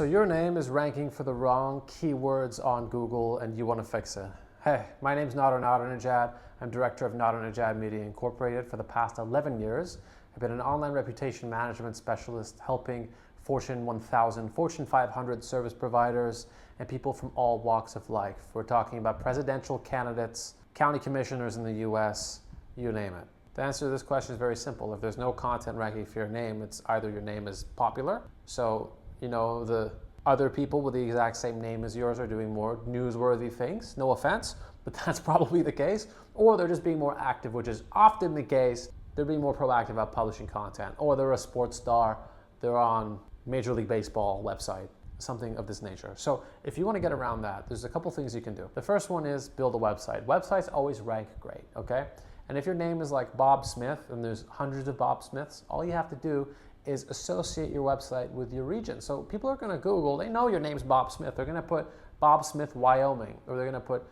So your name is ranking for the wrong keywords on Google and you want to fix it. Hey, my name's Nadernejad. I'm director of Nadernejad Media Incorporated. For the past 11 years, I've been an online reputation management specialist helping Fortune 1000, Fortune 500 service providers, and people from all walks of life. We're talking about presidential candidates, county commissioners in the US, you name it. The answer to this question is very simple. If there's no content ranking for your name, it's either your name is popular, so the other people with the exact same name as yours are doing more newsworthy things, no offense, but that's probably the case, or they're just being more active, which is often the case. They're being more proactive about publishing content, or they're a sports star, they're on Major League Baseball website, something of this nature. So if you want to get around that, there's a couple things you can do. The first one is build a website. Websites always rank great, okay? And if your name is like Bob Smith, and there's hundreds of Bob Smiths, all you have to do is associate your website with your region. So people are going to Google, they know your name's Bob Smith. They're going to put Bob Smith, Wyoming, or they're going to put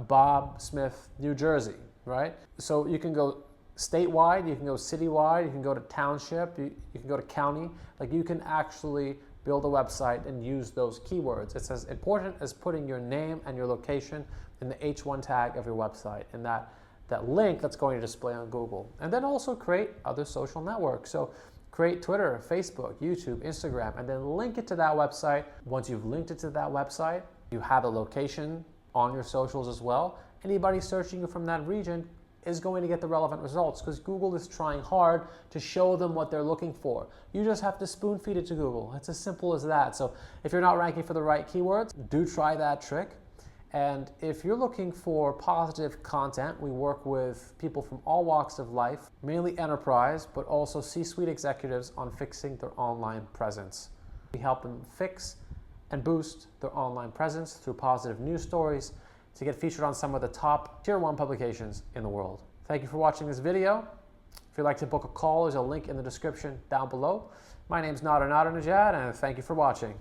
Bob Smith, New Jersey, right? So you can go statewide, you can go citywide, you can go to township, you can go to county. Like, you can actually build a website and use those keywords. It's as important as putting your name and your location in the H1 tag of your website, and that link that's going to display on Google. And then also create other social networks. So create Twitter, Facebook, YouTube, Instagram, and then link it to that website. Once you've linked it to that website, you have a location on your socials as well. Anybody searching you from that region is going to get the relevant results because Google is trying hard to show them what they're looking for. You just have to spoon feed it to Google. It's as simple as that. So if you're not ranking for the right keywords, do try that trick. And if you're looking for positive content, we work with people from all walks of life, mainly enterprise, but also C-suite executives on fixing their online presence. We help them fix and boost their online presence through positive news stories to get featured on some of the top tier 1 publications in the world. Thank you for watching this video. If you'd like to book a call, there's a link in the description down below. My name's Nadernejad, and thank you for watching.